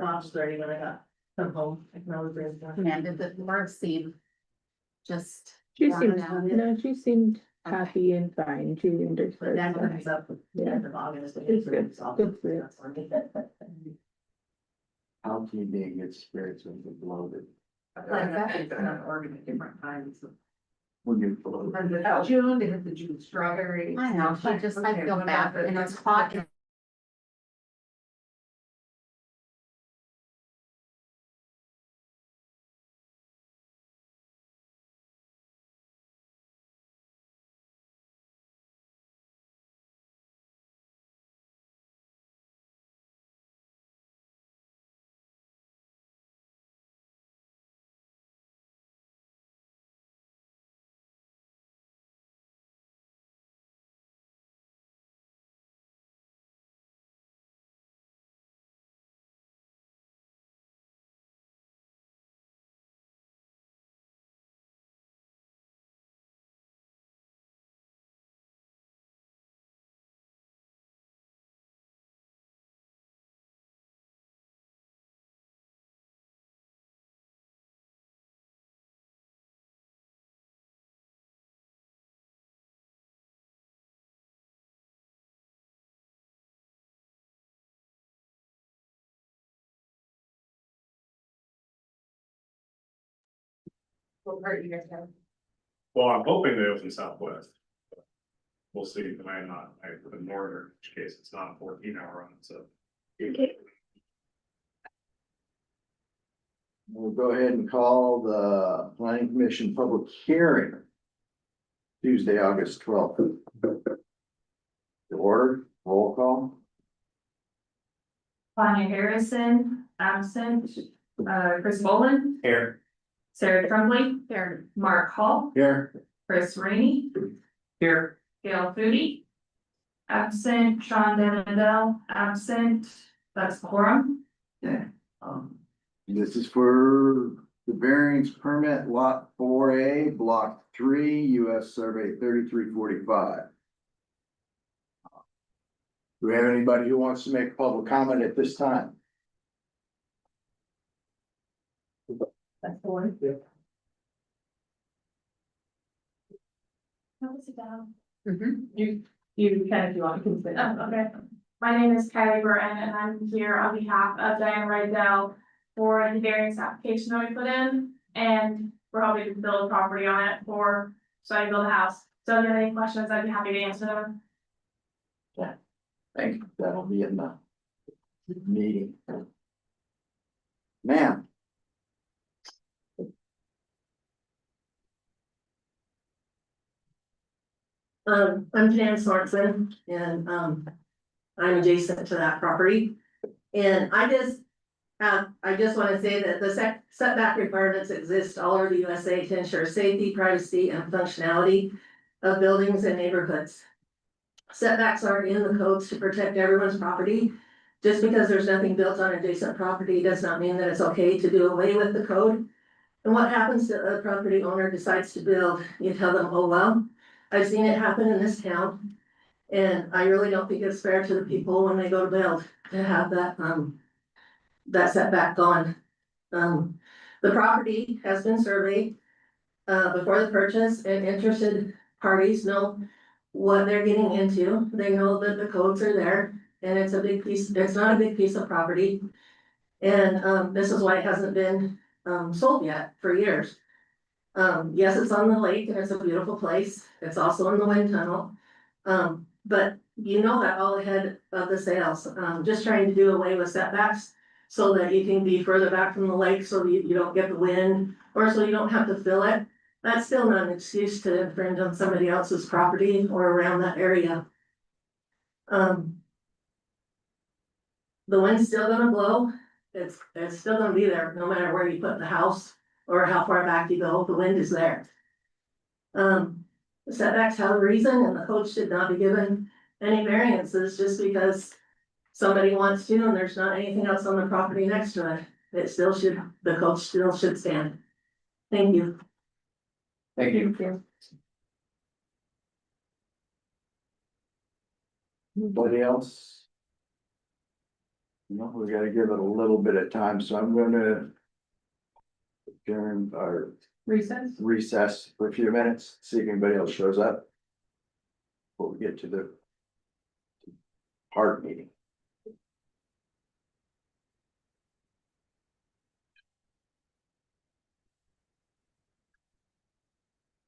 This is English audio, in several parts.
mom's ready when I got come home. I can always bring it down. And did the board seem just? She worn seemed, down? no, she seemed Okay. happy and fine. She seemed But that excited. comes up with the Yeah. end of August. and It's good. it's all Good for you. for me. How can you be a good spirits when you're bloated? Like that. Organ at different times. When you're bloated. June, they have the June strawberry. I know, I feel bad, and it's hot. What part you guys have? Well, I'm hoping they open southwest. We'll see, it might not, I put in northern, in which case it's not a 14-hour run, so. Okay. We'll go ahead and call the planning commission public hearing. Tuesday, August 12th. The order, roll call. Tanya Harrison, absent, Chris Bolin, Here. Sarah Tremblay, Here, Mark Hall, Here. Chris Rainey, Here. Gail Foodie. Absent, Sean Denadel, absent, that's quorum. This is for the variance permit lot 4A, block 3, US survey 3345. Do we have anybody who wants to make public comment at this time? That's the one. You can if you want, you can say. Oh, okay. My name is Kylie Burton and I'm here on behalf of Diane Rydell for the variance application that we put in. And we're hoping to build a property on it so I can build a house. So if you have any questions, I'd be happy to answer them. Thank you, that'll be in the meeting. Ma'am. I'm Jan Sorensen and, I'm adjacent to that property. And I just wanna say that the setback requirements exist all over the USA to ensure safety, privacy, and functionality of buildings and neighborhoods. Setbacks are in the codes to protect everyone's property. Just because there's nothing built on adjacent property does not mean that it's okay to do away with the code. And what happens to a property owner decides to build, you tell them, oh, well, I've seen it happen in this town. And I really don't think it's fair to the people when they go to build to have that setback gone. The property has been surveyed before the purchase, and interested parties know what they're getting into. They know that the codes are there, and it's not a big piece of property. And this is why it hasn't been sold yet for years. Yes, it's on the lake and it's a beautiful place. It's also in the wind tunnel. But you know that all ahead of the sales, just trying to do away with setbacks so that you can be further back from the lake so you don't get the wind, or so you don't have to fill it. That's still not an excuse to infringe on somebody else's property or around that area. The wind's still gonna blow. It's still gonna be there, no matter where you put the house or how far back you go, the wind is there. The setbacks have a reason, and the code should not be given any variances just because somebody wants to and there's not anything else on the property next to it. The code still should stand. Thank you. Thank you. Anybody else? No, we gotta give it a little bit of time, so I'm gonna adjourn or Recess? recess for a few minutes, see if anybody else shows up. Before we get to the hard meeting.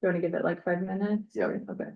You wanna give it like 5 minutes? Yep. or- Okay.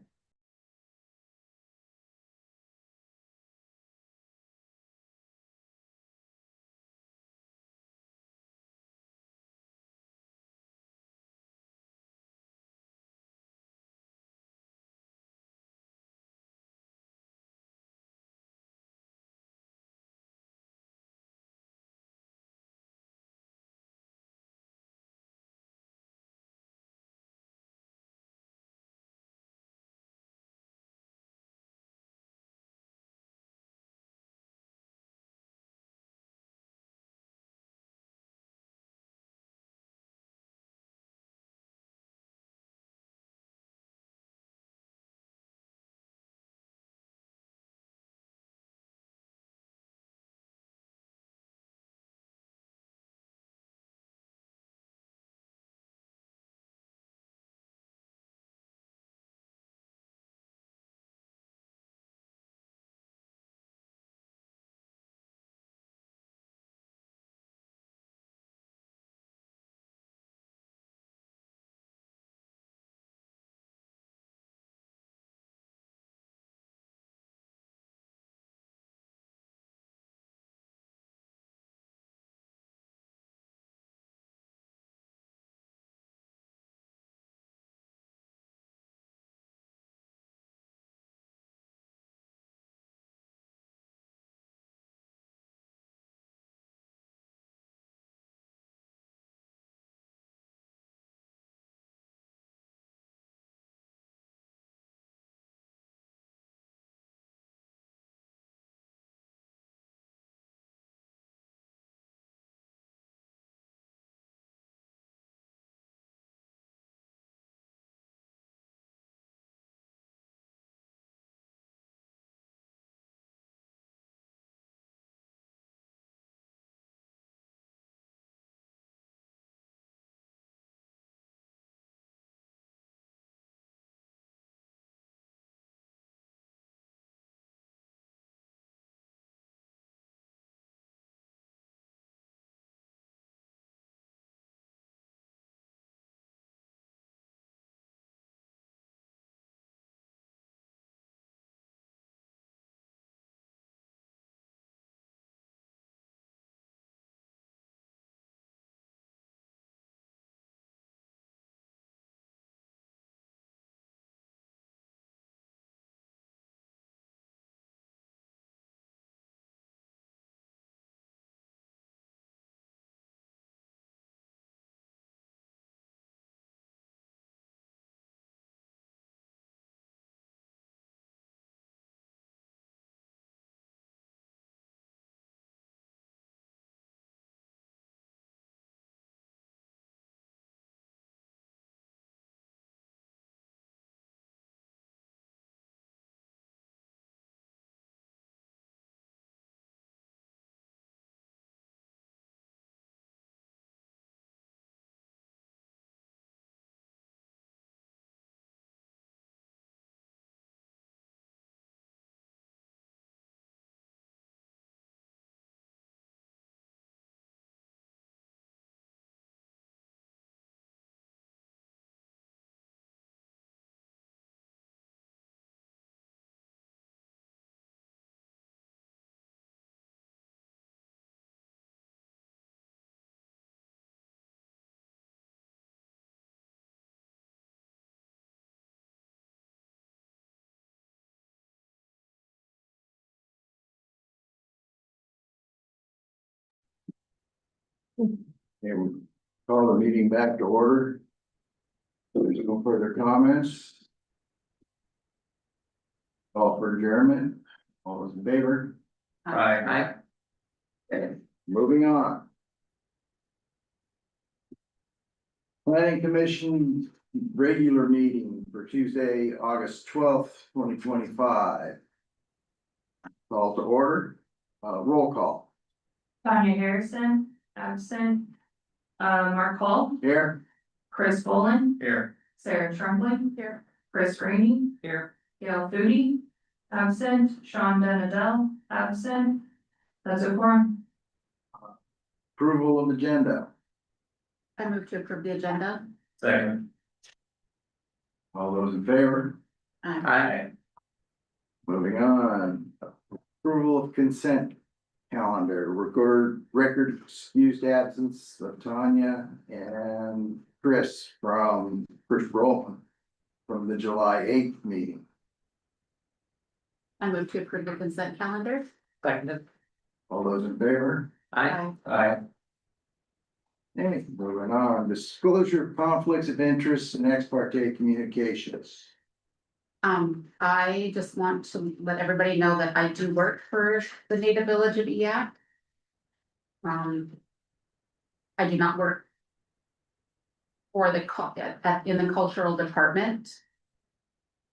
And call the meeting back to order. There's no further comments. Call for adjournment. All those in favor? Aye. Okay, moving on. Planning Commission regular meeting for Tuesday, August 12th, 2025. Call to order, roll call. Tanya Harrison, absent. Mark Hall, Here. Chris Bolin, Here. Sarah Trumplin. Here. Chris Rainey. Here. Gail Foodie, absent. Sean Denadel, absent. That's a quorum. Approval of agenda. I move to approve the agenda. Second. All those in favor? Aye. Moving on. Approval of consent calendar, record excused absence of Tanya and Chris from Chris Roland from the July 8th meeting. I move to approve the consent calendar. Seconded. All those in favor? Aye. Aye. Okay, moving on, disclosure of conflicts of interest and ex parte communications. I just want to let everybody know that I do work for the Native Village of Eac. I do not work for the in the cultural department.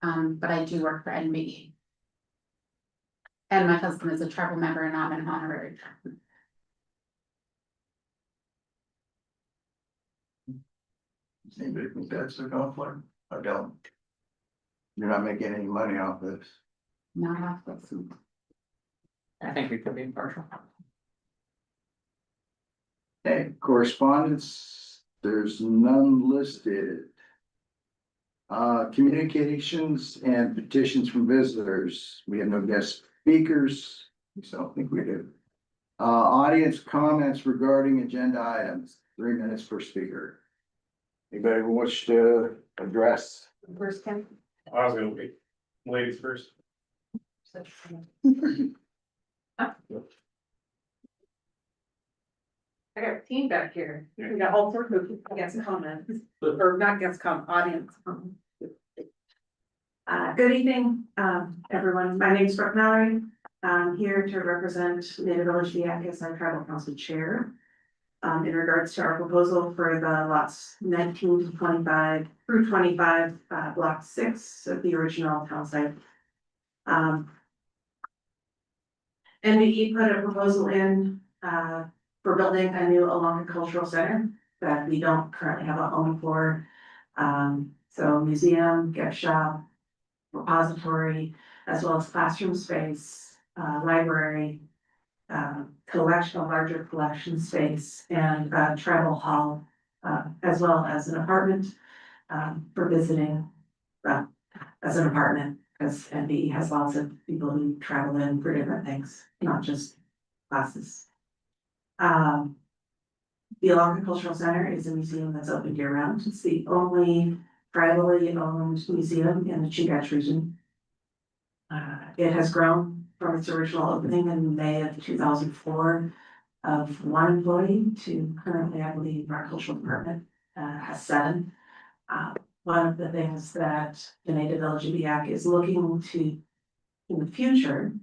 But I do work for NBE. And my husband is a tribal member and I'm an honorary. Anybody think that's a conflict? I don't. You're not making any money off this. Not off this. I think we could be impartial. Okay, correspondence, there's none listed. Communications and petitions from visitors, we have no guest speakers, so I don't think we do. Audience comments regarding agenda items, 3 minutes per speaker. Anybody wish to address? First, Kim. I was gonna wait. Ladies first. I got a team back here. We got all sorts of guest comments, or not guest audience. Good evening, everyone. My name is Brooke Mallory. I'm here to represent Native Village Eac as our tribal council chair. In regards to our proposal for the lots 19 to 25 through 25, block 6 of the original town site. NBE put a proposal in, for building a new Algonquin Cultural Center that we don't currently have a home for. So museum, gift shop, repository, as well as classroom space, library, collection, a larger collection space, and travel hall, as well as an apartment for visiting, as an apartment, because NBE has lots of people who travel in for different things, not just classes. The Algonquin Cultural Center is a museum that's open year round. It's the only privately owned museum in the Chugach region. It has grown from its original opening in May of 2004 of 1 employee to currently, I believe, our cultural department has 7. One of the things that the Native Village of Eac is looking to in the future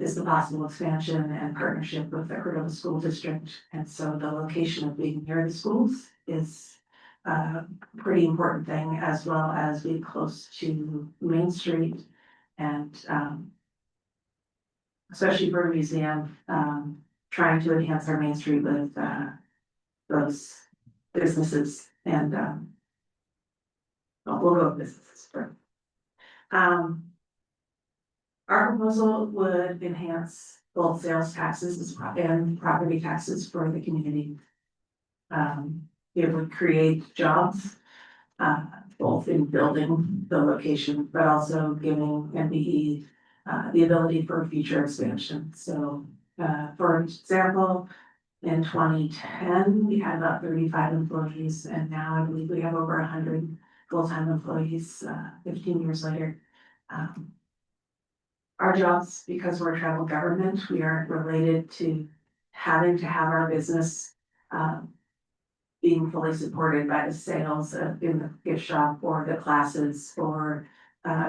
is the possible expansion and partnership with the Cordova School District. And so the location of being near the schools is a pretty important thing, as well as being close to Main Street and especially for a museum, trying to enhance our Main Street with those businesses and we'll go with businesses for. Our proposal would enhance both sales taxes and property taxes for the community. It would create jobs, both in building the location, but also giving NBE the ability for future expansion. So, for example, in 2010, we had about 35 employees, and now I believe we have over 100 full-time employees, 15 years later. Our jobs, because we're a tribal government, we aren't related to having to have our business being fully supported by the sales in the gift shop or the classes or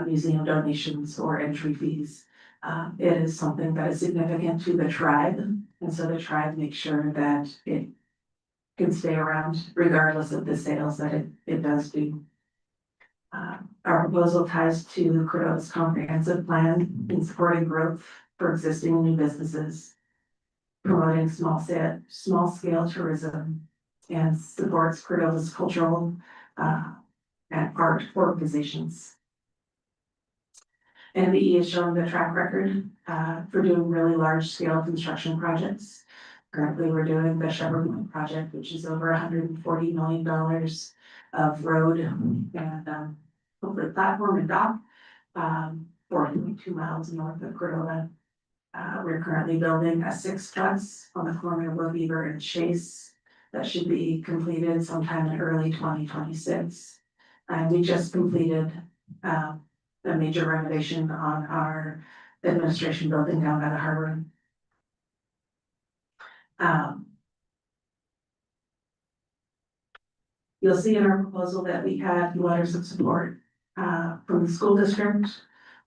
museum donations or entry fees. It is something that is significant to the tribe, and so the tribe makes sure that it can stay around regardless of the sales that it does do. Our proposal ties to Cordova's comprehensive plan in supporting growth for existing and new businesses. promoting small scale tourism and supports Cordova's cultural and art organizations. NVE has shown the track record for doing really large scale construction projects. Currently, we're doing the Shepherd Point project, which is over $140 million of road and hopefully platform and dock. 4.2 miles north of Cordova. We're currently building a 6+ on the corner of Beaver and Chase. That should be completed sometime in early 2026. And we just completed a major renovation on our administration building down by the harbor. You'll see in our proposal that we had letters of support from the school district,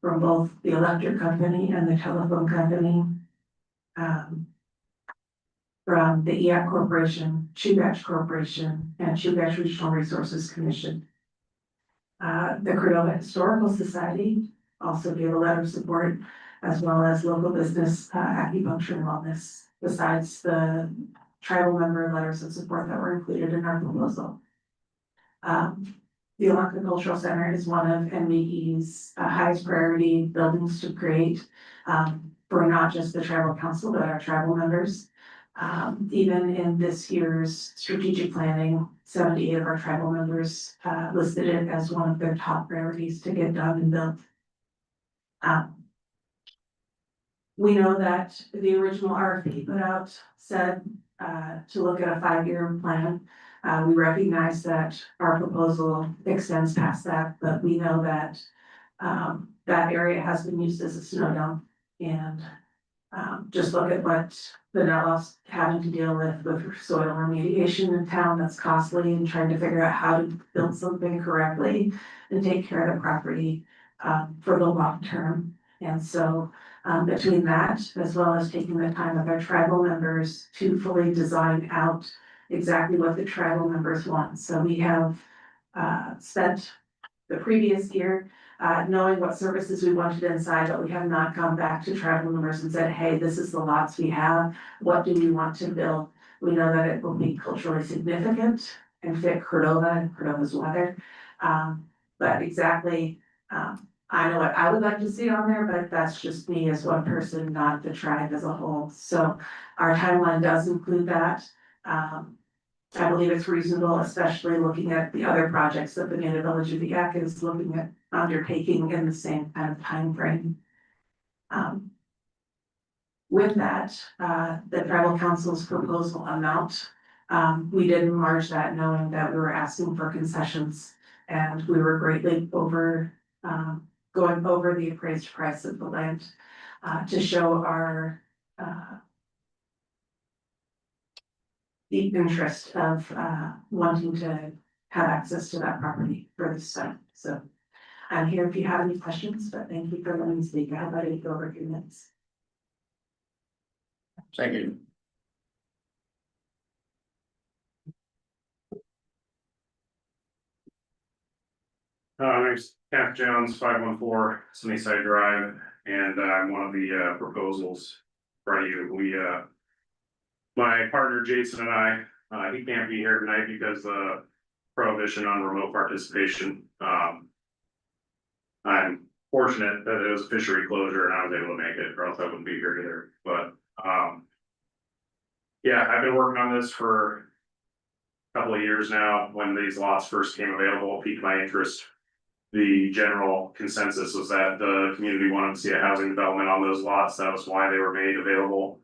from both the electric company and the telephone company, from the EAC Corporation, Chugach Corporation, and Chugach Regional Resources Commission. The Cordova Historical Society also gave a letter of support, as well as local business acupuncture and wellness, besides the tribal member letters of support that were included in our proposal. The Alonca Cultural Center is one of NVE's highest priority buildings to create for not just the tribal council, but our tribal members. Even in this year's strategic planning, 78 of our tribal members listed it as one of their top priorities to get done and built. We know that the original RFP put out said to look at a 5-year plan. We recognize that our proposal extends past that, but we know that that area has been used as a snow dump. And just look at what the Netloff's having to deal with soil remediation in town that's costly, and trying to figure out how to build something correctly and take care of the property for the long term. And so between that, as well as taking the time with our tribal members to fully design out exactly what the tribal members want. So we have spent the previous year knowing what services we wanted inside, but we have not gone back to tribal members and said, hey, this is the lots we have. What do we want to build? We know that it will be culturally significant and fit Cordova and Cordova's weather. But exactly, I know what I would like to see on there, but that's just me as one person, not the tribe as a whole. So our timeline does include that. I believe it's reasonable, especially looking at the other projects that the Native Village of the EAC is looking at undertaking in the same kind of timeframe. With that, the tribal council's proposal amount, we did enlarge that knowing that we were asking for concessions, and we were greatly going over the appraised price of the land to show our deep interest of wanting to have access to that property for this site. So I'm here if you have any questions, but thank you for letting me speak. How about you go over 2 minutes? Thank you. My name's Kenneth Jones, 514 Sunnyside Drive, and I'm one of the proposals for you. My partner Jason and I, he can't be here tonight because of prohibition on remote participation. I'm fortunate that it was fishery closure and I was able to make it, or else I wouldn't be here either. But yeah, I've been working on this for a couple of years now. When these lots first came available, it piqued my interest. The general consensus was that the community wanted to see a housing development on those lots. That was why they were made available.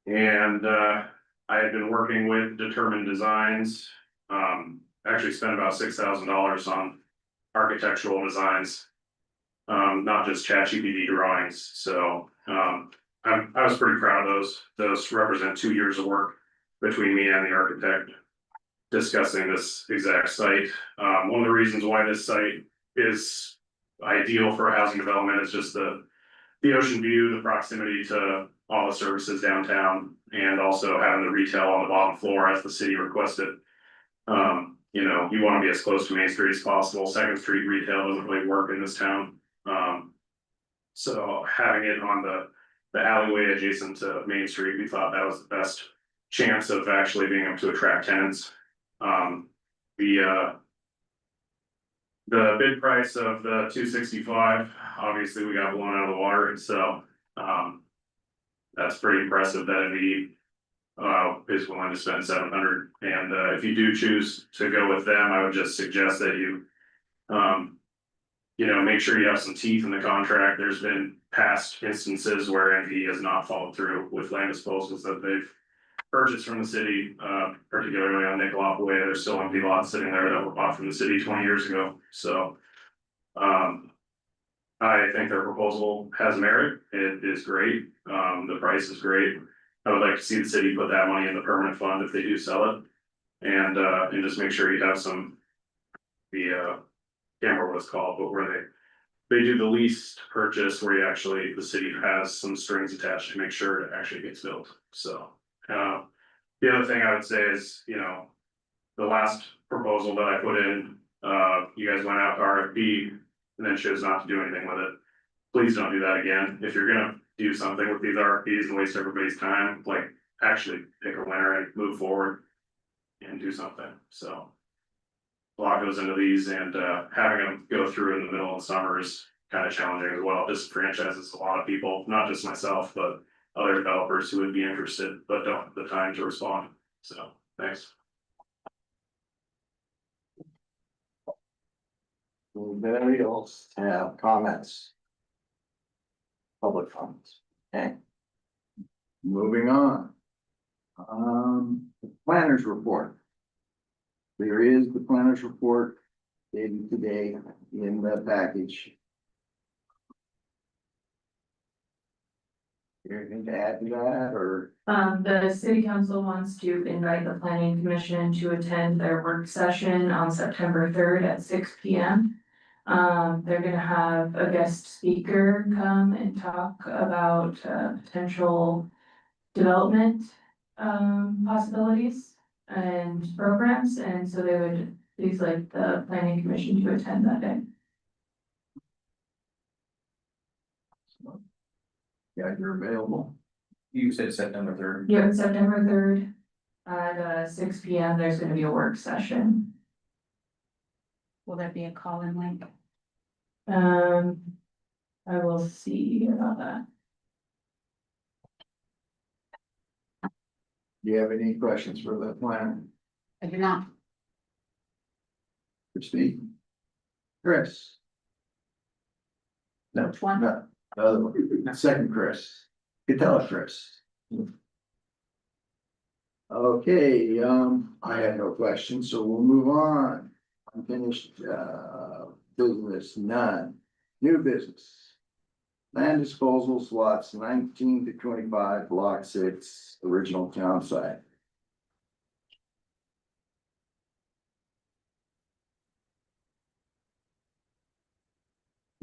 And I had been working with Determined Designs. Actually spent about $6,000 on architectural designs, not just ChatGPT drawings. So I was pretty proud of those. Those represent 2 years of work between me and the architect discussing this exact site. One of the reasons why this site is ideal for housing development is just the ocean view, the proximity to all the services downtown, and also having the retail on the bottom floor as the city requested. You know, you want to be as close to Main Street as possible. 2nd Street retail doesn't really work in this town. So having it on the the alleyway adjacent to Main Street, we thought that was the best chance of actually being able to attract tenants. The bid price of the 265, obviously we got blown out of the water, and so, that's pretty impressive that he is willing to spend 700, and, if you do choose to go with them, I would just suggest that you, make sure you have some teeth in the contract. There's been past instances where NP has not followed through with land disposals that they've purchased from the city, particularly on Nicolop Way. There's still empty lots sitting there that were bought from the city 20 years ago, so. I think their proposal has merit. It is great. The price is great. I would like to see the city put that money in the permanent fund if they do sell it. And just make sure you have some. The can't remember what it's called, but where they do the lease purchase where you actually, the city has some strings attached to make sure it actually gets built, so. The other thing I would say is, the last proposal that I put in, you guys went out to RFP and then chose not to do anything with it. Please don't do that again. If you're gonna do something with these RFPs and waste everybody's time, like actually pick a winner and move forward and do something, so. A lot goes into these, and having them go through in the middle of summer is kind of challenging as well. This franchises a lot of people, not just myself, but other developers who would be interested, but don't have the time to respond, so, thanks. Anybody else have comments? Public comments, okay. Moving on. The planners report. There is the planners report dated today in the package. Anything to add to that, or? The city council wants to invite the planning commission to attend their work session on September 3rd at 6 p.m. They're gonna have a guest speaker come and talk about potential development possibilities and programs, and so they would please like the planning commission to attend that day. Yeah, you're available. You said September 3rd. Yeah, September 3rd at 6 p.m. There's gonna be a work session. Will there be a call-in link? I will see about that. Do you have any questions for the planner? I do not. Christine? Chris? No, Which one? no, the other one, second Chris. You tell us, Chris. Okay, I have no questions, so we'll move on. Unfinished, business, none. New business. Land disposal slots 19 to 25, block 6, original town site.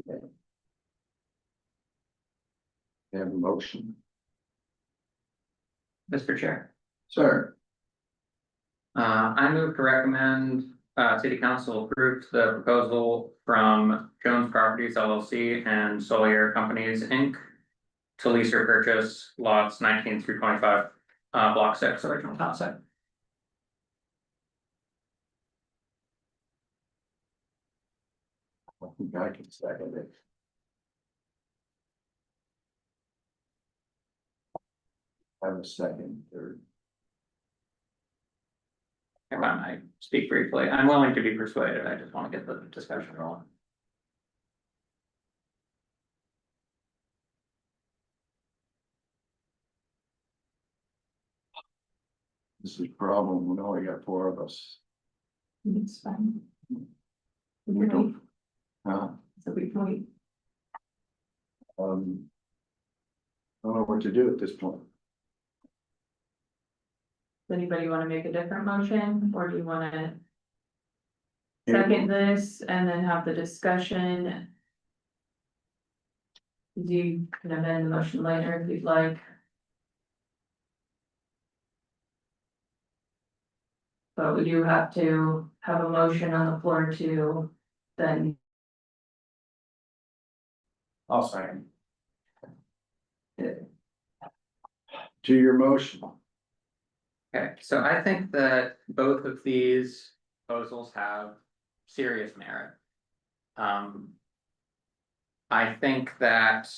Okay. Have a motion, Mr. Chair, sir. I move to recommend, city council approve the proposal from Jones Properties LLC and Solier Companies, Inc. to lease or purchase lots 19 through 25, block 6, original town site. I think I can second it. Have a second, third. If I might speak briefly, I'm willing to be persuaded, I just want to get the discussion rolling. This is a problem, we only got 4 of us. It's fine. We don't, So we can wait. I don't know what to do at this point. Does anybody want to make a different motion, or do you want to second this and then have the discussion? You can amend the motion later if you'd like. But we do have to have a motion on the floor to then. I'll second. to your motion. Okay, so I think that both of these proposals have serious merit. I think that.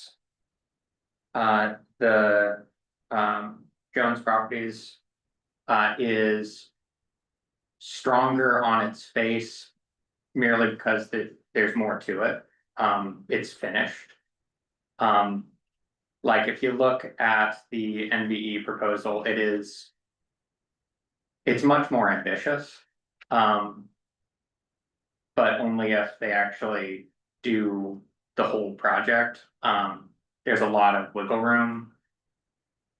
The Jones Properties. Is. Stronger on its face. Merely because there's more to it, it's finished. Like if you look at the NVE proposal, it is. It's much more ambitious. But only if they actually do the whole project. There's a lot of wiggle room.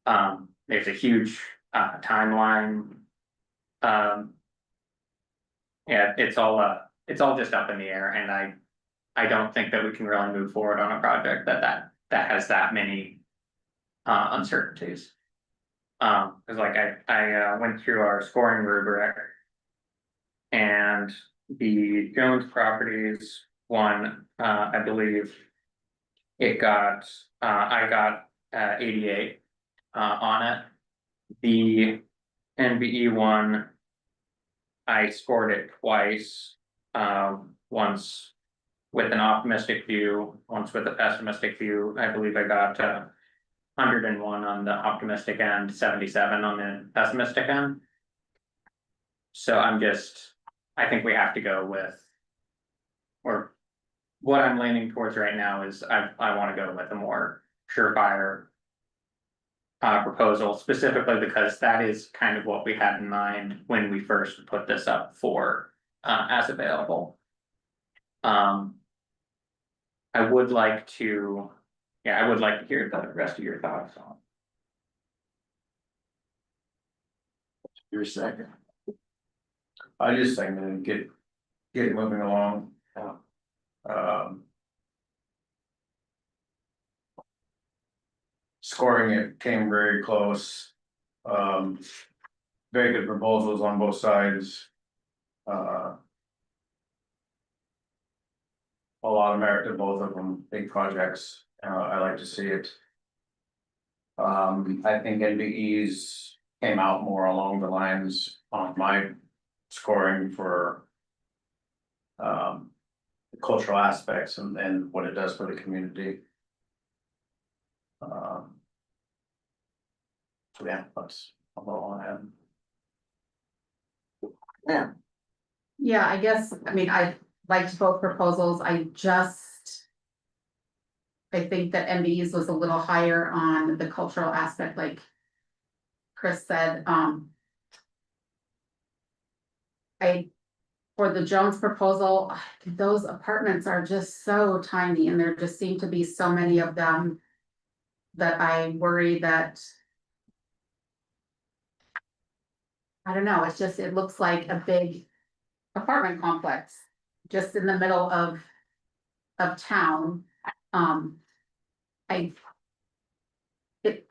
There's a huge timeline. Yeah, it's all just up in the air, and I don't think that we can really move forward on a project that has that many uncertainties. Cause like I went through our scoring rubric. And the Jones Properties one, I believe. It got, I got 88 on it. The NBE one. I scored it twice, once with an optimistic view, once with a pessimistic view. I believe I got 101 on the optimistic end, 77 on the pessimistic end. So I think we have to go with. Or what I'm leaning towards right now is I wanna go with a more surefire. Proposal specifically because that is kind of what we had in mind when we first put this up for, as available. I would like to, I would like to hear the rest of your thoughts on. Your second. I just think that get it moving along. Scoring it came very close. Very good proposals on both sides. A lot of merit to both of them, big projects, I like to see it. I think NBE's came out more along the lines on my scoring for. The cultural aspects and what it does for the community. So yeah, that's all I have. Yeah, Yeah, I guess, I mean, I liked both proposals, I think that MBE's was a little higher on the cultural aspect, like Chris said, for the Jones proposal, those apartments are just so tiny and there just seem to be so many of them. That I worry that. I don't know, it looks like a big apartment complex, just in the middle of town.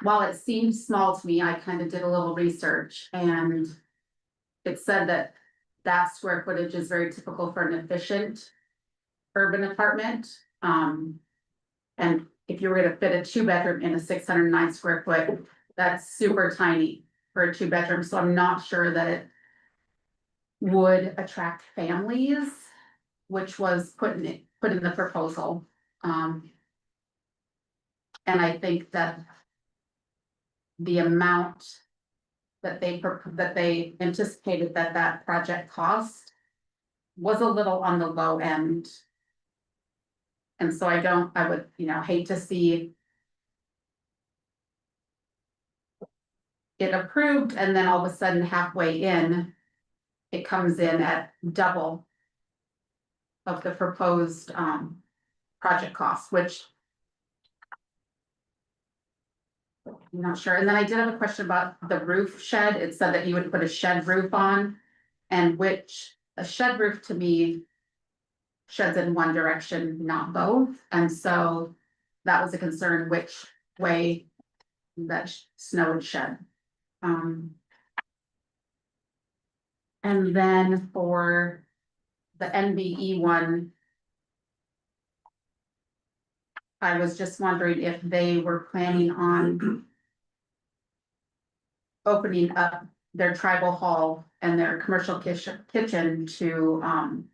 While it seemed small to me, I kind of did a little research and. It said that square footage is very typical for an efficient. Urban apartment, and if you were gonna fit a 2-bedroom in a 609 square foot, that's super tiny for a 2-bedroom, so I'm not sure that it. Would attract families, which was put in the proposal, and I think that. The amount. That they anticipated that project cost. Was a little on the low end. And so I would, hate to see. It approved and then all of a sudden halfway in. It comes in at double. Of the proposed project cost, which. I'm not sure, and then I did have a question about the roof shed, it said that you would put a shed roof on. And which, a shed roof to me. Sheds in one direction, not both, and so. That was a concern which way. That snow would shed. And then for. The NBE one. I was just wondering if they were planning on. opening up their tribal hall and their commercial kitchen to,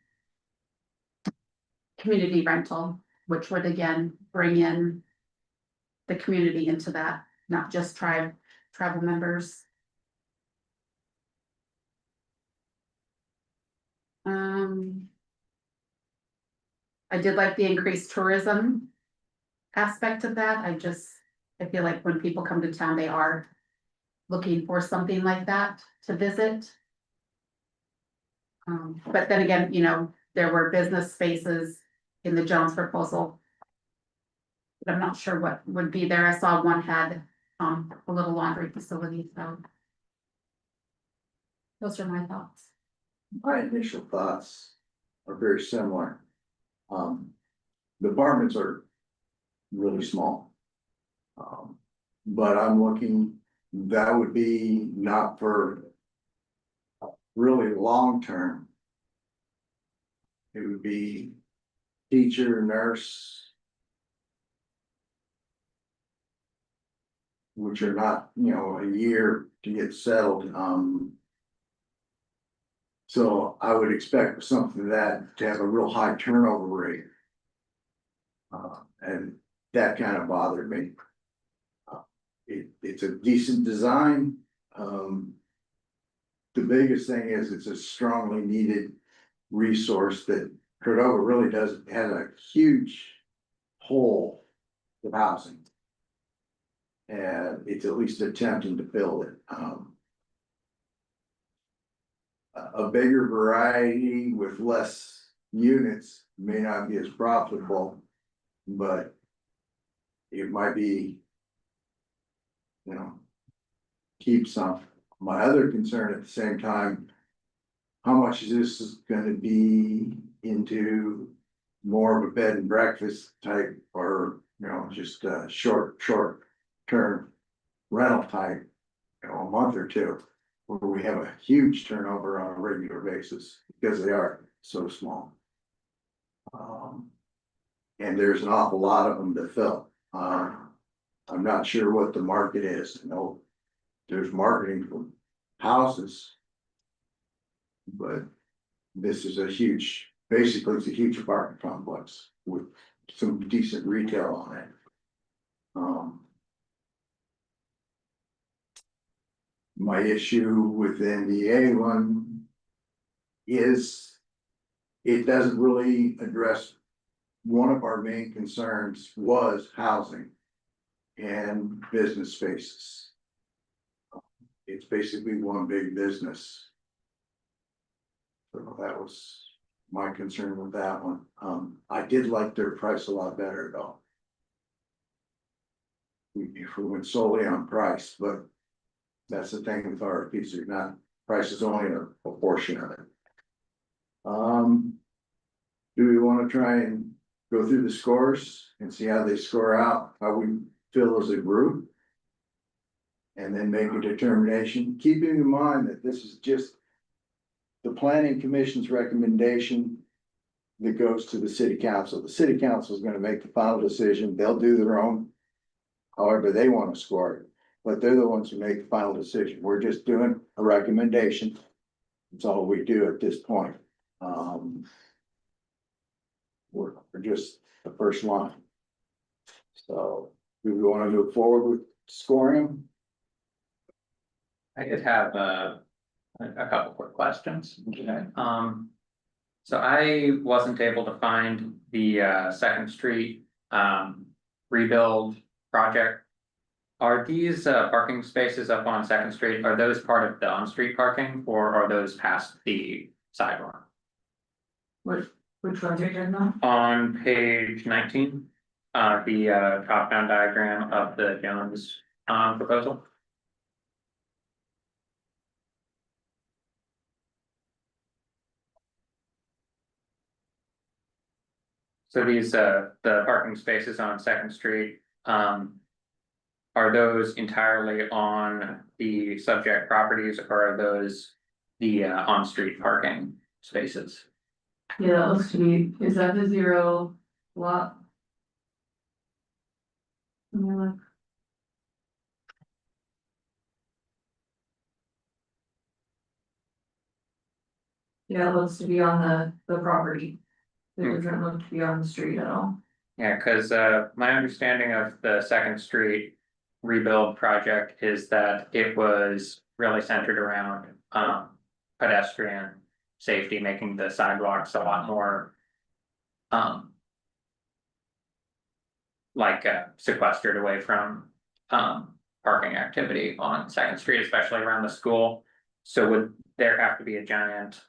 community rental, which would again bring in the community into that, not just tribal members. I did like the increased tourism aspect of that. I feel like when people come to town, they are looking for something like that to visit. But then again, you know, there were business spaces in the Jones proposal. But I'm not sure what would be there. I saw one had, a little laundry facility, so. Those are my thoughts. My initial thoughts are very similar. The apartments are really small. But I'm looking, that would be not for really long term. It would be teacher, nurse, which are not, you know, a year to get settled. So I would expect something that to have a real high turnover rate. And that kind of bothered me. It's a decent design. The biggest thing is it's a strongly needed resource that Cordova really has a huge hole of housing. And it's at least attempting to fill it. A bigger variety with less units may not be as profitable, but it might be, you know, keep some. My other concern at the same time, how much is this gonna be into more of a bed and breakfast type, or, you know, just a short term rental type, you know, a month or two, where we have a huge turnover on a regular basis because they are so small. And there's an awful lot of them to fill. I'm not sure what the market is. You know, there's marketing for houses. But this is basically it's a huge apartment complex with some decent retail on it. My issue within the A one is it doesn't really address one of our main concerns was housing and business spaces. It's basically one big business. So that was my concern with that one. I did like their price a lot better though. If we went solely on price, but that's the thing with RFPs, they're not, price is only a portion of it. Do we want to try and go through the scores and see how they score out, how we feel as a group? And then make a determination, keeping in mind that this is just the planning commission's recommendation that goes to the city council. The city council is gonna make the final decision. They'll do their own, however they want to score it, but they're the ones who make the final decision. We're just doing a recommendation. That's all we do at this point. We're just the first line. So do we want to move forward with scoring them? I did have a couple quick questions. Okay. So I wasn't able to find the Second Street rebuild project. Are these parking spaces up on Second Street, are those part of the on-street parking or are those past the sidewalk? Which ones are you talking about? On page 19, the top-down diagram of the Jones proposal. So these, the parking spaces on Second Street, are those entirely on the subject properties or are those the on-street parking spaces? Yeah, that looks to be, is that the zero lot? Let me look. Yeah, it looks to be on the property. It Hmm. doesn't look to be on the street at all. Yeah, cause my understanding of the Second Street rebuild project is that it was really centered around pedestrian safety, making the sidewalks a lot more like sequestered away from parking activity on Second Street, especially around the school. So would there have to be a giant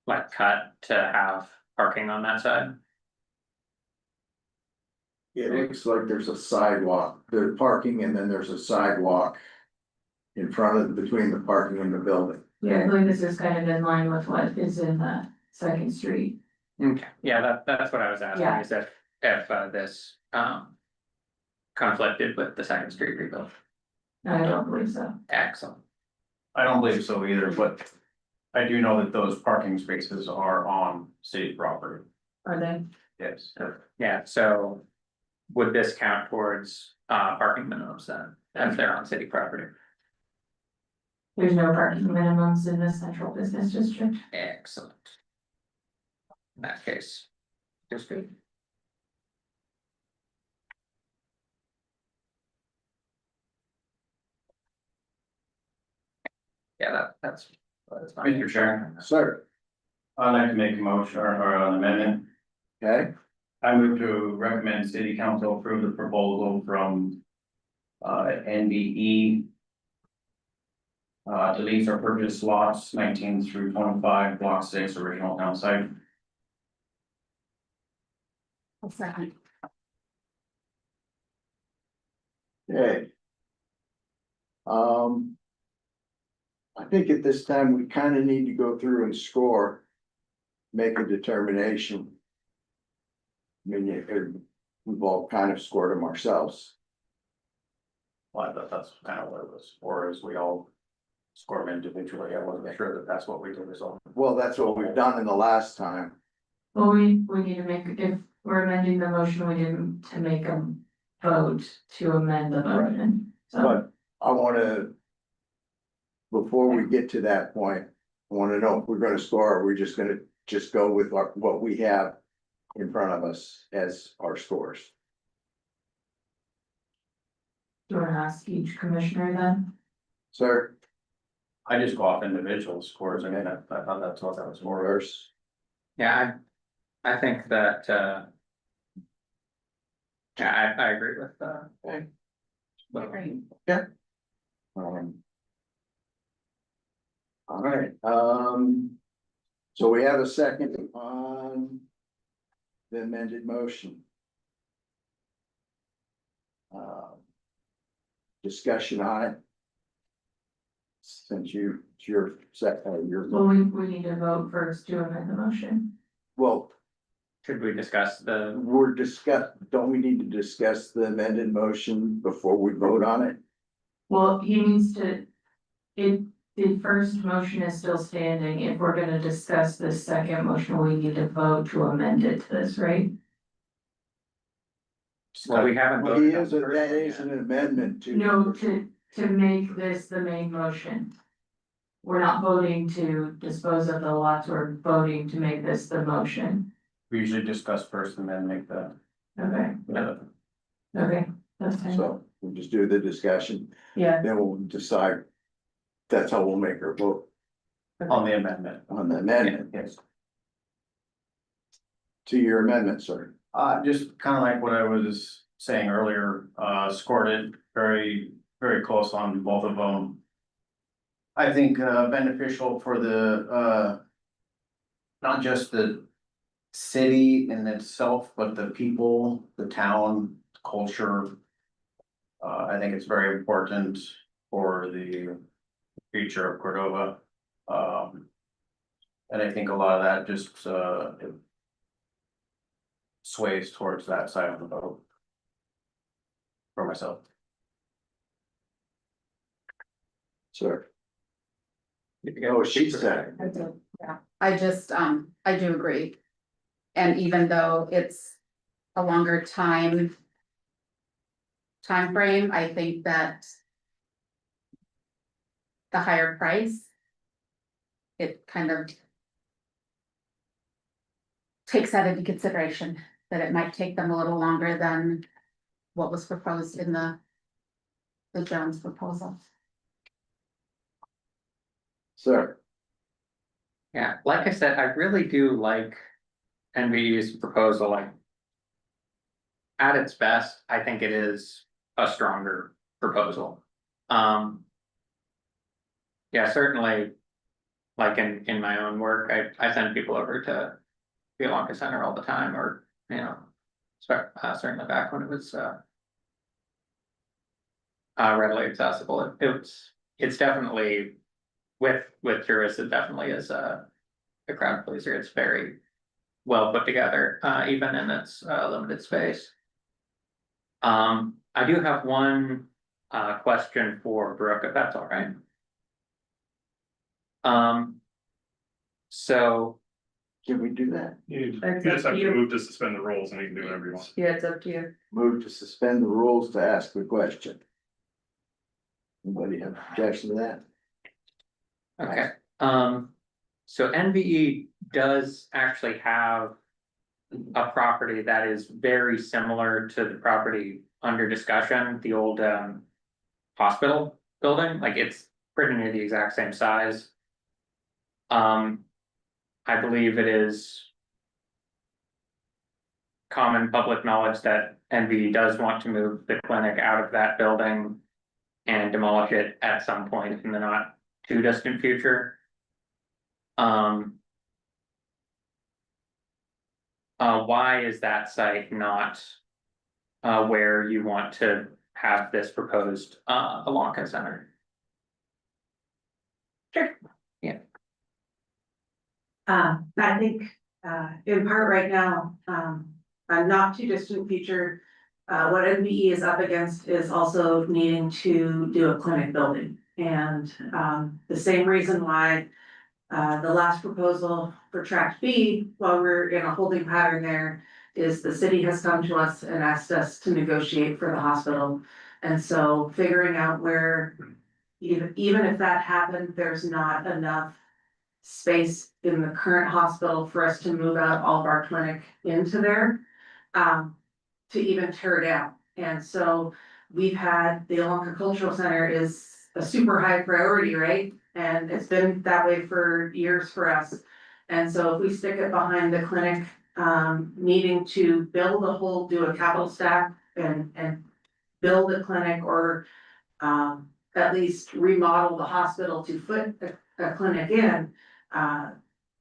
like cut to have parking on that side? It looks like there's a sidewalk, there's parking and then there's a sidewalk. In front of, between the parking and the building. Yeah, I believe this is kind of in line with what is in the Second Street. Okay, yeah, that's what I was asking, Yeah. is if this conflicted with the Second Street rebuild. No, I don't believe so. Excellent. I don't believe so either, but I do know that those parking spaces are on city property. Are they? Yes. Yeah, so would this count towards parking minimums then, if they're on city property? There's no parking minimums in the central business district. Excellent. In that case, just good. Yeah, that's fine. Mr. Chair, Sir, I'd like to make a motion or an amendment. okay, I move to recommend city council approve the proposal from NBE. To lease or purchase lots 19 through 25, block 6, original town site. Second. okay. I think at this time, we kind of need to go through and score. Make a determination. I mean, we've all kind of scored them ourselves. Well, I thought that's kind of what it was, or as we all score them individually. I wasn't sure that that's what we did as well. Well, that's what we've done in the last time. Well, we need to make, if we're amending the motion, we need to make a vote to amend the motion. So, But I wanna. Before we get to that point, I wanna know if we're gonna score, or we're just gonna go with what we have. In front of us as our scores. do you want to ask each commissioner then? Sir, I just go off individual scores. I mean, I thought that's what that was more for. verse. Yeah, I think that yeah, I agree with Okay. Agree. All right, so we have a second on. The amended motion. Discussion on it. Since it's your your, Well, we need to vote first to amend the motion. well, should we discuss the, don't we need to discuss the amended motion before we vote on it? Well, he needs to, the first motion is still standing. If we're gonna discuss the second motion, we need to vote to amend it to this, right? well, we haven't Well, he voted on is, the first that one is yet. an amendment to. No, to make this the main motion. We're not voting to dispose of the lots, we're voting to make this the motion. We usually discuss first and then make the. Okay, okay, that's fine. So we'll just do the discussion, Yeah, then we'll decide. That's how we'll make our vote On the amendment, on the amendment. yes. To your amendment, sir. Just kind of like what I was saying earlier, scored it very, very close on both of them. I think beneficial for the not just the city in itself, but the people, the town, culture. I think it's very important for the future of Cordova. And I think a lot of that just it sways towards that side of the boat. For myself. Sir. Oh, she said. I do, yeah, I just, I do agree. And even though it's a longer time frame, I think that the higher price it kind of takes that into consideration, that it might take them a little longer than what was proposed in the Jones proposal. Sir, Yeah, like I said, I really do like NVE's proposal, like. At its best, I think it is a stronger proposal. Yeah, certainly. Like in my own work, I send people over to Violonka Center all the time, or, you know. Certainly back when it was readily accessible, it's definitely. With tourists, it definitely is a crowd pleaser. It's very well put together, even in its limited space. I do have one question for Brooke, if that's all right. So, can we do that? You That's just up have to to you. move to suspend the rules and you can do whatever you want. Yeah, it's up to you. Move to suspend the rules to ask the question. Anybody have objection to that? okay, so NVE does actually have a property that is very similar to the property under discussion, the old hospital building, like it's pretty near the exact same size. I believe it is common public knowledge that NVE does want to move the clinic out of that building and demolish it at some point in the not too distant future. Why is that site not where you want to have this proposed Violonka Center? I think, in part right now, a not too distant future. What NVE is up against is also needing to do a clinic building. And, the same reason why, the last proposal for tract B, while we're in a holding pattern there, is the city has come to us and asked us to negotiate for the hospital. And so figuring out where, even if that happened, there's not enough space in the current hospital for us to move out all of our clinic into there, to even tear down. And so we've had, the Violonka Cultural Center is a super high priority, right? And it's been that way for years for us. And so if we stick it behind the clinic, needing to build a whole, do a capital stack and build a clinic, or at least remodel the hospital to fit a clinic in,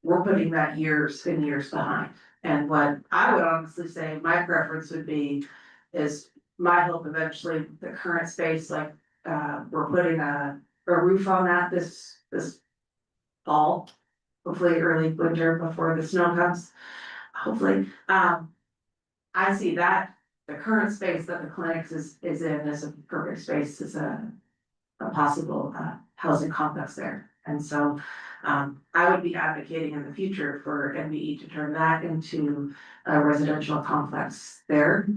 we're putting that years and years behind. And what I would honestly say, my preference would be, is my hope eventually, the current space, like, we're putting a roof on that this fall. Hopefully early winter before the snow comes, hopefully. I see that the current space that the clinics is in is a perfect space, is a possible housing complex there. And so I would be advocating in the future for NVE to turn that into a residential complex there,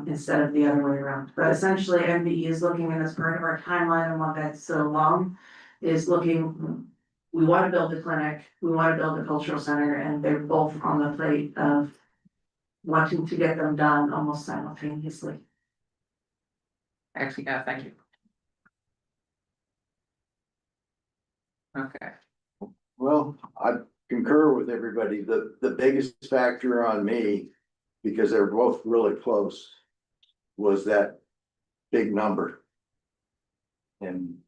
instead of the other way around. But essentially NVE is looking, and as part of our timeline and why that's so long, is looking, we want to build a clinic, we want to build a cultural center, and they're both on the plate of wanting to get them done almost simultaneously. Actually, yeah, thank you. Okay, Well, I concur with everybody. The biggest factor on me, because they're both really close, was that big number. And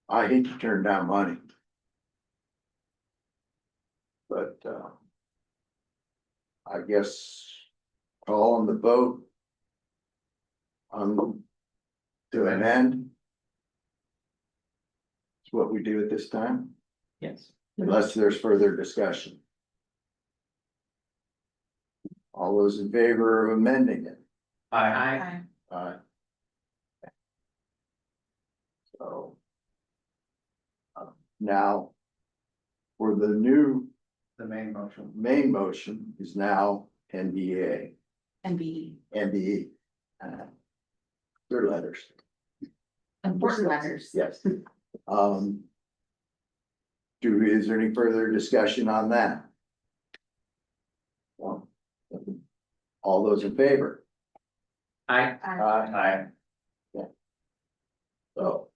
I hate to turn down money. But I guess calling the vote to an end. It's what we do at this time, yes. unless there's further discussion. All those in favor of amending it? I, Aye. So. Now. For the new, The main motion. main motion is now NDA, NVE, NDE. They're letters, important letters. yes. Is there any further discussion on that? Well, all those in favor? Aye. Yeah. So.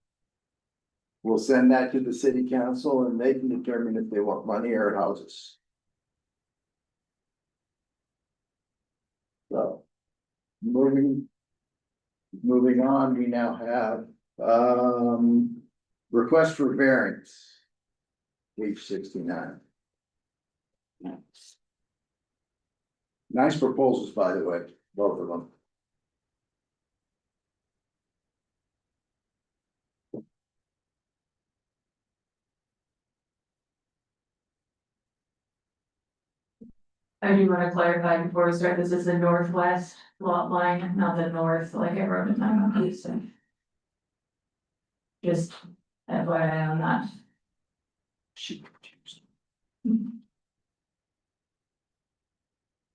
We'll send that to the city council and they can determine if they want money or houses. So. Moving on, we now have, request for variance. Page 69. Nice proposals, by the way, both of them. I do wanna clarify before we start, this is the northwest lot line, not the north, like I wrote in my copy, so. Just FYI on that.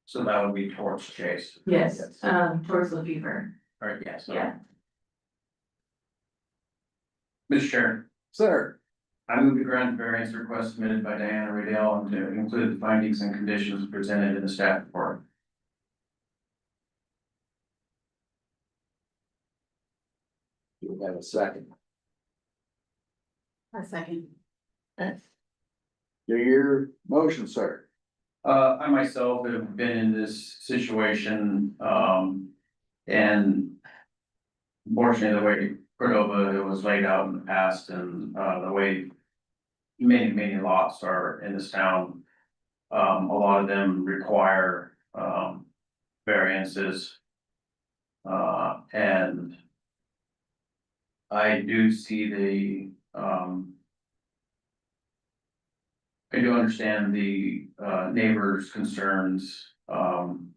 So that would be towards Chase, Yes, Yes. towards the beaver, right? Yes. yeah. Mr. Chair, Sir, I move to grant variance request submitted by Diana Riddell and to include the findings and conditions presented in the staff report. do we have a second? A second. Do your motion, sir. I myself have been in this situation, and unfortunately, the way Cordova was laid out in the past and, the way many lots are in this town, a lot of them require, variances. And I do see I do understand the neighbors' concerns, and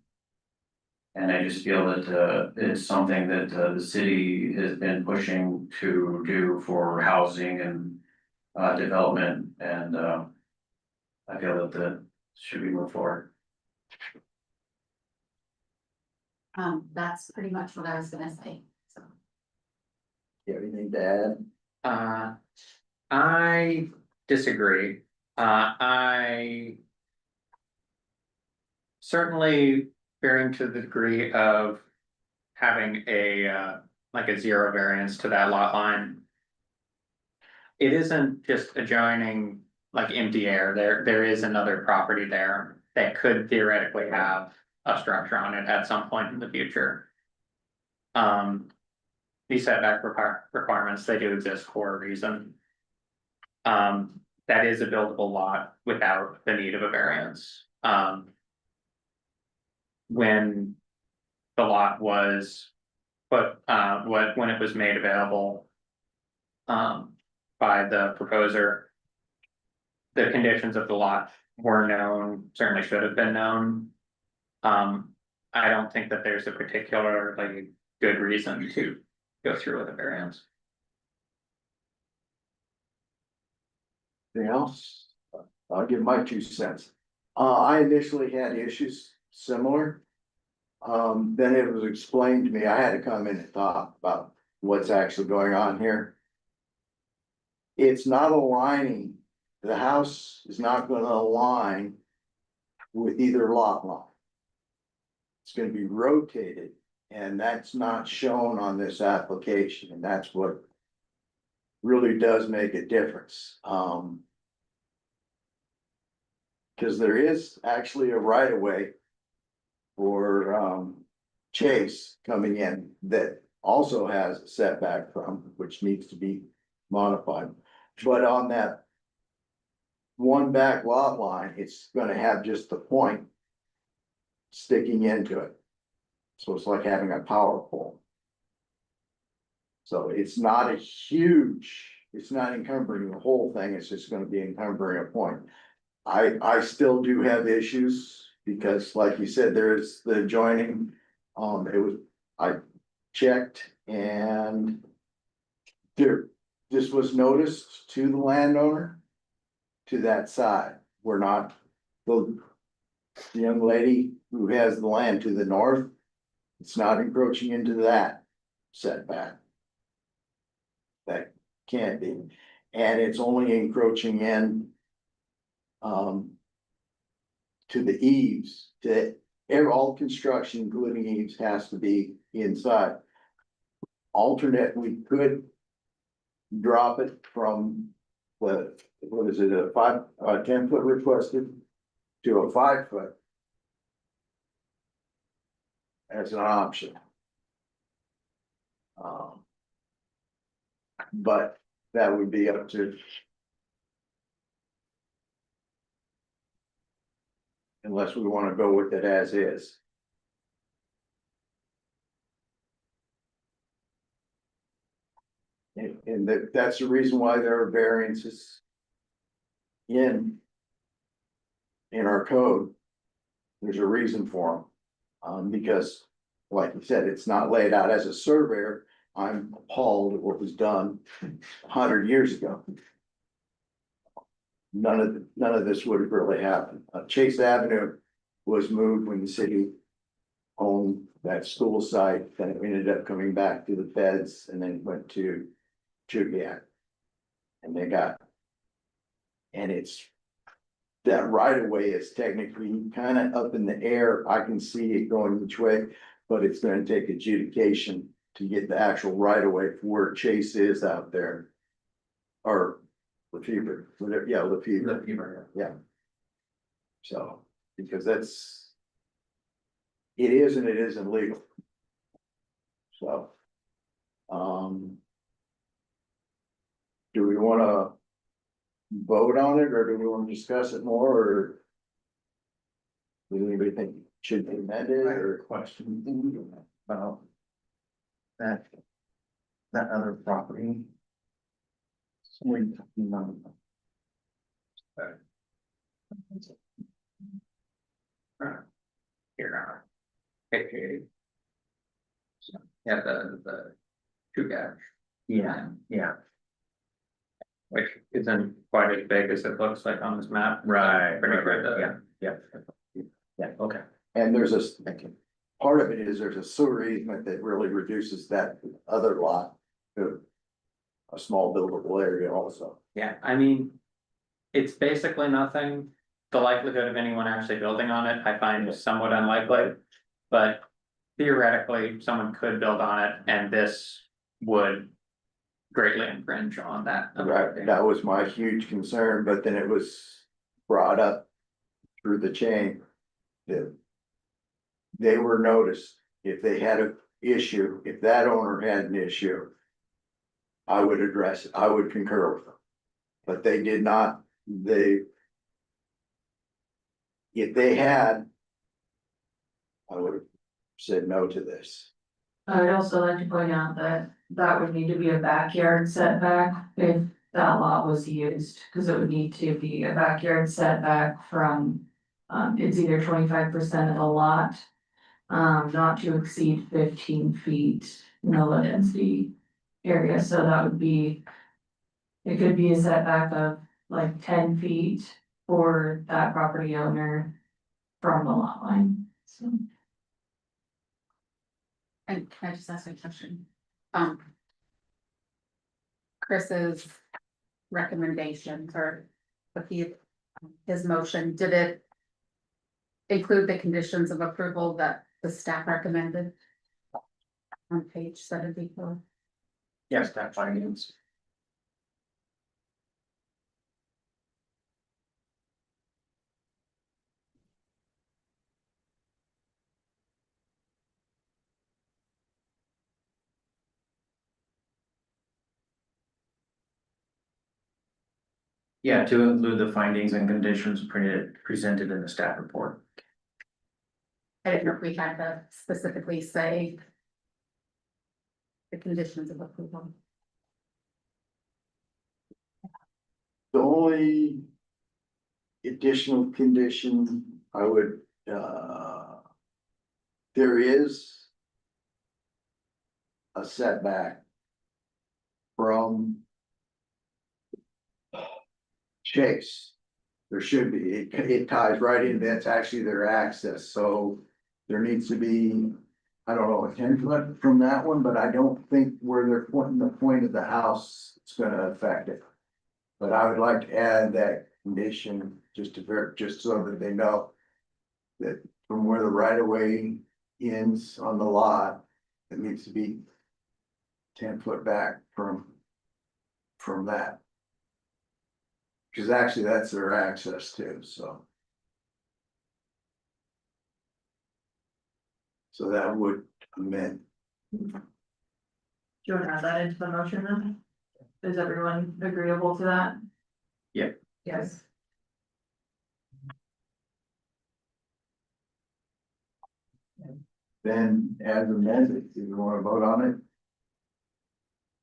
I just feel that it's something that the city has been pushing to do for housing and development, and I feel that should be moved forward. That's pretty much what I was gonna say, so. You have anything to add? I disagree. I certainly varying to the degree of having like a zero variance to that lot line. It isn't just adjoining like empty air. There is another property there that could theoretically have a structure on it at some point in the future. These setback requirements, they do exist for a reason. That is a buildable lot without the need of a variance. When the lot was put, when it was made available by the proposer, the conditions of the lot were known, certainly should have been known. I don't think that there's a particularly good reason to go through with a variance. Anything else? I'll give my 2 cents. I initially had issues similar. Then it was explained to me, I had to come in and talk about what's actually going on here. It's not aligning, the house is not gonna align with either lot line. It's gonna be rotated, and that's not shown on this application, and that's what really does make a difference. Cause there is actually a right of way for, Chase coming in that also has a setback from, which needs to be modified. But on that one back lot line, it's gonna have just the point sticking into it. So it's like having a power pole. So it's not a huge, it's not encumbering the whole thing, it's just gonna be encumbering a point. I still do have issues because like you said, there's the adjoining, I checked and this was noticed to the landowner to that side. We're not, the young lady who has the land to the north, it's not encroaching into that setback. That can't be, and it's only encroaching in to the eaves, all construction, including eaves, has to be inside. Alternate, we could drop it from what is it, a 10 foot requested to a 5 foot as an option. But that would be up to. Unless we wanna go with it as is. And that's the reason why there are variances. In our code. There's a reason for them. Because, like you said, it's not laid out as a surveyor. I'm appalled at what was done 100 years ago. None of this would have really happened. Chase Avenue was moved when the city owned that school site, then it ended up coming back to the feds and then went to Chugiak. And it's, that right of way is technically kind of up in the air. I can see it going each way, but it's gonna take adjudication to get the actual right of way for where Chase is out there. Or Lefevre, whatever, yeah, Lefevre, yeah. So, because it is and it isn't legal. So. Do we wanna vote on it, or do we wanna discuss it more, or? Does anybody think it should be amended, or? Question about that other property. Here. Okay. Yeah, the two guys. Yeah. Which isn't quite as big as it looks like on this map. Right, Pretty good, yeah, okay. And there's part of it is there's a sewer easement that really reduces that other lot to a small buildable area also. Yeah, I mean, it's basically nothing. The likelihood of anyone actually building on it, I find somewhat unlikely. But theoretically, someone could build on it and this would greatly infringe on that. Right, that was my huge concern, but then it was brought up through the chain that they were noticed if they had an issue, if that owner had an issue, I would address it, I would concur with them. But they did not, if they had, I would have said no to this. I'd also like to point out that that would need to be a backyard setback if that lot was used, because it would need to be a backyard setback from. It's either 25% of the lot, not to exceed 15 feet in the low density area, so that would be. It could be a setback of like 10 feet for that property owner from the lot line, so. And can I just ask a question? Chris's recommendations or his motion, did it include the conditions of approval that the staff recommended? On page 74. Yes, that findings. Yeah, to include the findings and conditions presented in the staff report. I didn't know if we had to specifically say the conditions of approval. The only additional condition I would, there is a setback from Chase. There should be, it ties right in, that's actually their access, so there needs to be, I don't know, a 10 foot from that one, but I don't think where they're pointing the point of the house, it's gonna affect it. But I would like to add that condition just just so that they know that from where the right of way ends on the lot, it needs to be 10 foot back from that. Cause actually that's their access too, so. So that would amend. Do you want to add that into the motion then? Is everyone agreeable to that? Yeah. Yes. Then as amended, do you want to vote on it?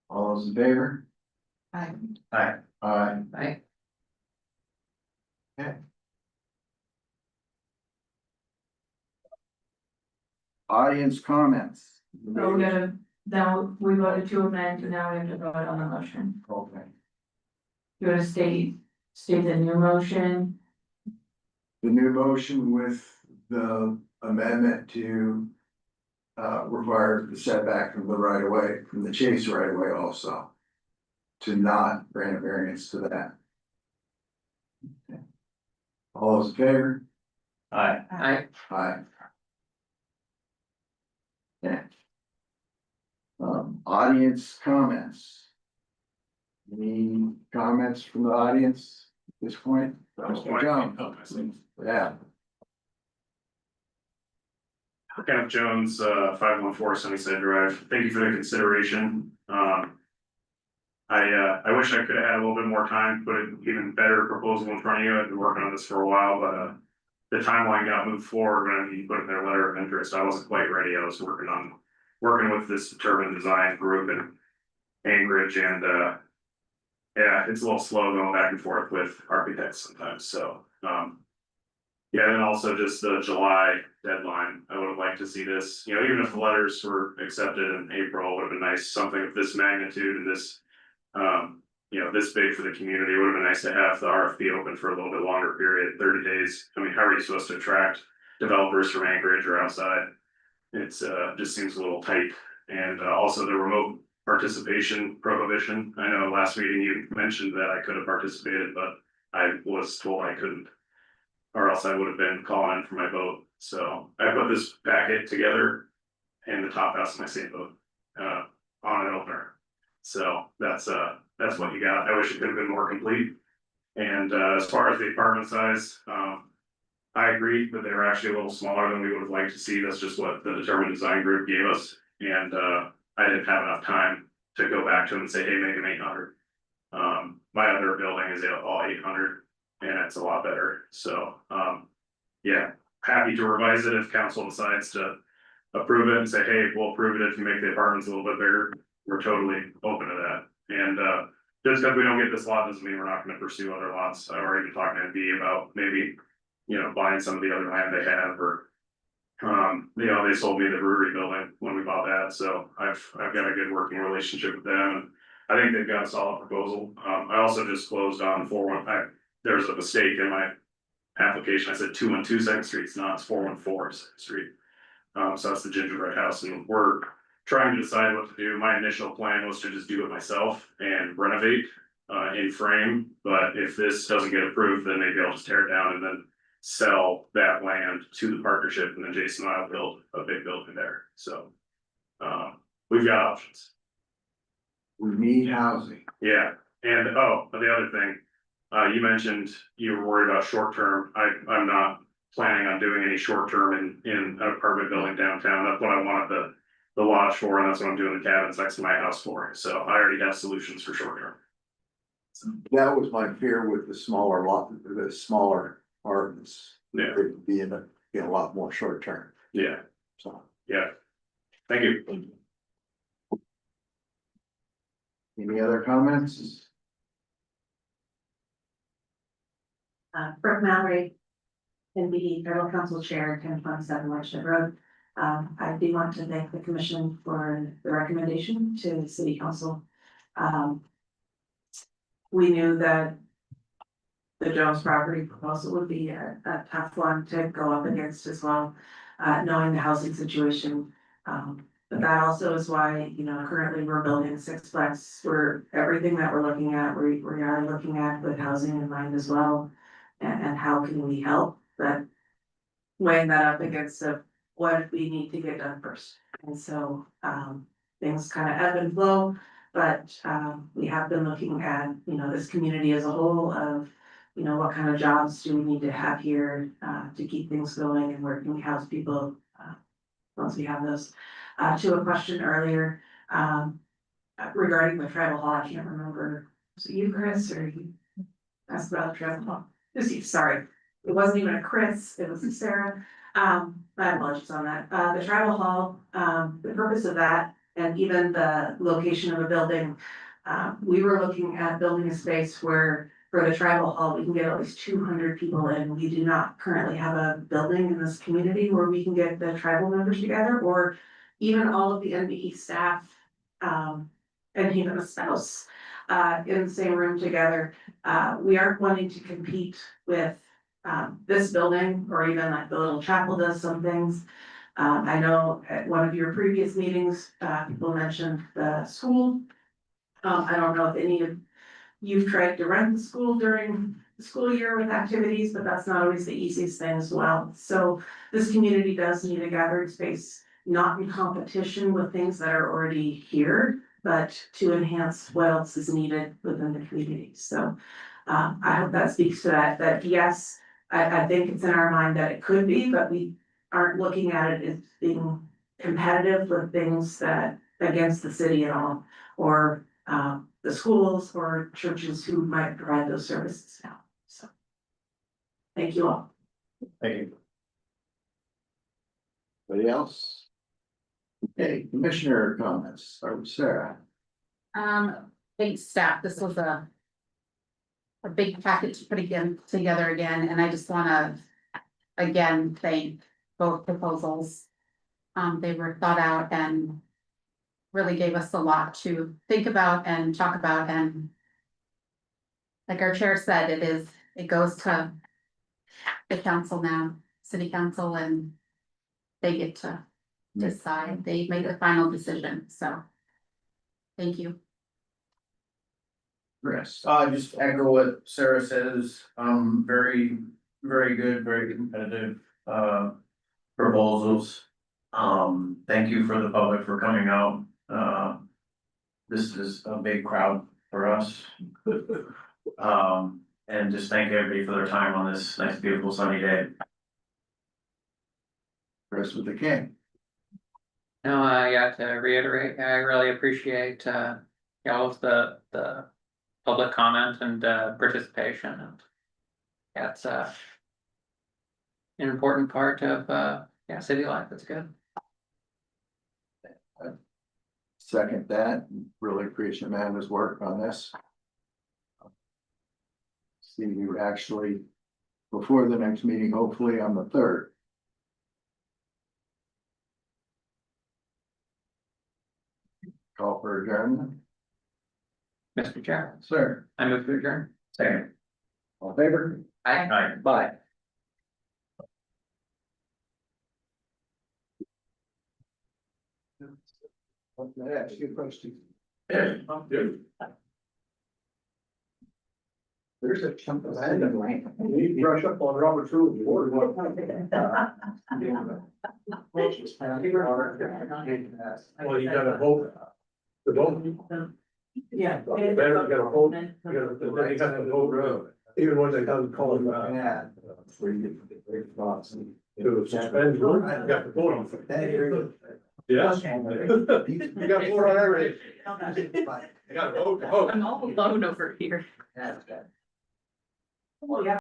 All those in favor? I, Aye. Aye. Aye. Audience comments. So we gotta, now we voted to amend, and now we have to vote on the motion. Okay. You wanna state the new motion, The new motion with the amendment to require the setback from the right of way, from the Chase right of way also. To not grant a variance to that. Okay. All those in favor? Aye. Aye. Aye. Yeah. Audience comments. Any comments from the audience at this point? Mr. Jones? Yeah. Kenneth Jones, 514 Sunnyside Drive. Thank you for the consideration. I wish I could have had a little bit more time, put an even better proposal in front of you. I've been working on this for a while, but the timeline got moved forward when you put in their letter of interest. I wasn't quite ready. I was working with this Determined Design group in Anchorage, and yeah, it's a little slow going back and forth with architects sometimes. So yeah, and also just the July deadline. I would have liked to see this, even if the letters were accepted in April, it would have been nice, something of this magnitude and this, this big for the community. It would have been nice to have the RFP open for a little bit longer period, 30 days. I mean, how are you supposed to attract developers from Anchorage or outside? It's just seems a little tight. And also the remote participation prohibition. I know last meeting you mentioned that I could have participated, but I was told I couldn't, or else I would have been calling in for my vote. So I put this packet together and the top house of my same vote on an opener. So that's what you got. I wish it could have been more complete. And as far as the apartment size, I agree that they were actually a little smaller than we would have liked to see. That's just what the Determined Design Group gave us. And I didn't have enough time to go back to them and say, hey, make them 800. My other building is all 800 and it's a lot better. So yeah, happy to revise it if council decides to approve it and say, hey, we'll approve it if you make the apartments a little bit bigger. We're totally open to that. And just because we don't get this lot doesn't mean we're not going to pursue other lots. I've already been talking to MB about maybe, buying some of the other land they have, or they sold me the brewery building when we bought that. So I've got a good working relationship with them. And I think they've got a solid proposal. I also just closed on 415. There's a mistake in my application. I said 212 Second Street. It's not, it's 414 Second Street. So that's the gingerbread house, and we're trying to decide what to do. My initial plan was to just do it myself and renovate in frame. But if this doesn't get approved, then maybe I'll just tear it down and then sell that land to the partnership, and then Jason and I will build a big building there. So we've got options. We need housing. Yeah, and the other thing, you mentioned you were worried about short term. I'm not planning on doing any short term in an apartment building downtown. That's what I wanted the lodge for, and that's what I'm doing the cabins next to my house for. So I already have solutions for short term. That was my fear with the smaller apartments. Yeah. It'd be in a lot more short term, Yeah, so. yeah. Thank you. Any other comments? Brooke Mallory, NBD Federal Council Chair, 1027 Watershed Road. I do want to thank the commission for the recommendation to the city council. We knew that the Jones property proposal would be a tough one to go up against as well, knowing the housing situation. But that also is why, currently we're building a sixplex, everything that we're looking at, we are looking at with housing in mind as well. And how can we help, but weighing that up against what we need to get done first. And so, things kind of ebb and flow, but, we have been looking at, this community as a whole of, what kind of jobs do we need to have here, to keep things going and where can we house people, once we have those. To a question earlier, regarding the tribal hall, I can't remember, was it you, Chris, or you? Asked about the tribal hall, just you, sorry, it wasn't even a Chris, it was a Sarah. My apologies on that. The tribal hall, the purpose of that and even the location of a building. We were looking at building a space where for the tribal hall, we can get at least 200 people in. We do not currently have a building in this community where we can get the tribal members together or even all of the NBE staff, and even a spouse, in the same room together. We aren't wanting to compete with this building or even like the little chapel does some things. I know at one of your previous meetings, people mentioned the school. I don't know if any of you've tried to rent the school during the school year with activities, but that's not always the easiest thing as well. So this community does need a gathering space, not in competition with things that are already here, but to enhance what else is needed within the community. So I hope that speaks to that yes, I think it's in our mind that it could be, but we aren't looking at it as being competitive with things that against the city at all, or the schools or churches who might provide those services now. So thank you all. Thank you. Anybody else? Okay, commissioner comments, start with Sarah. Thanks staff, this was a big package put together again, and I just wanna again thank both proposals. They were thought out and really gave us a lot to think about and talk about, and like our chair said, it goes to the council now, city council, and they get to decide, they make the final decision, so. Thank you. Chris. Just echo what Sarah says, very, very good, very competitive, proposals. Thank you for the public for coming out, this is a big crowd for us. And just thank everybody for their time on this nice, beautiful sunny day. Chris with the king. No, yeah, to reiterate, I really appreciate all of the public comment and participation, and yeah, it's an important part of city life. It's good. Second that, really appreciate Amanda's work on this. See you actually before the next meeting, hopefully on the 3rd. Call for adjournment. Mr. Chair, Sir, I move to adjourn. Second. all in favor? Aye. Bye. Can I ask you a question? There's a chunk of land in land. You need to brush up on Robert's Rule. Well, you gotta vote. The vote. Yeah. Better, you gotta vote. You gotta vote road. Even when they come calling, Where you get the great thoughts. to suspend, you got to vote on it. Yes. You gotta vote on everything. You gotta vote. I'm all alone over here. Yeah.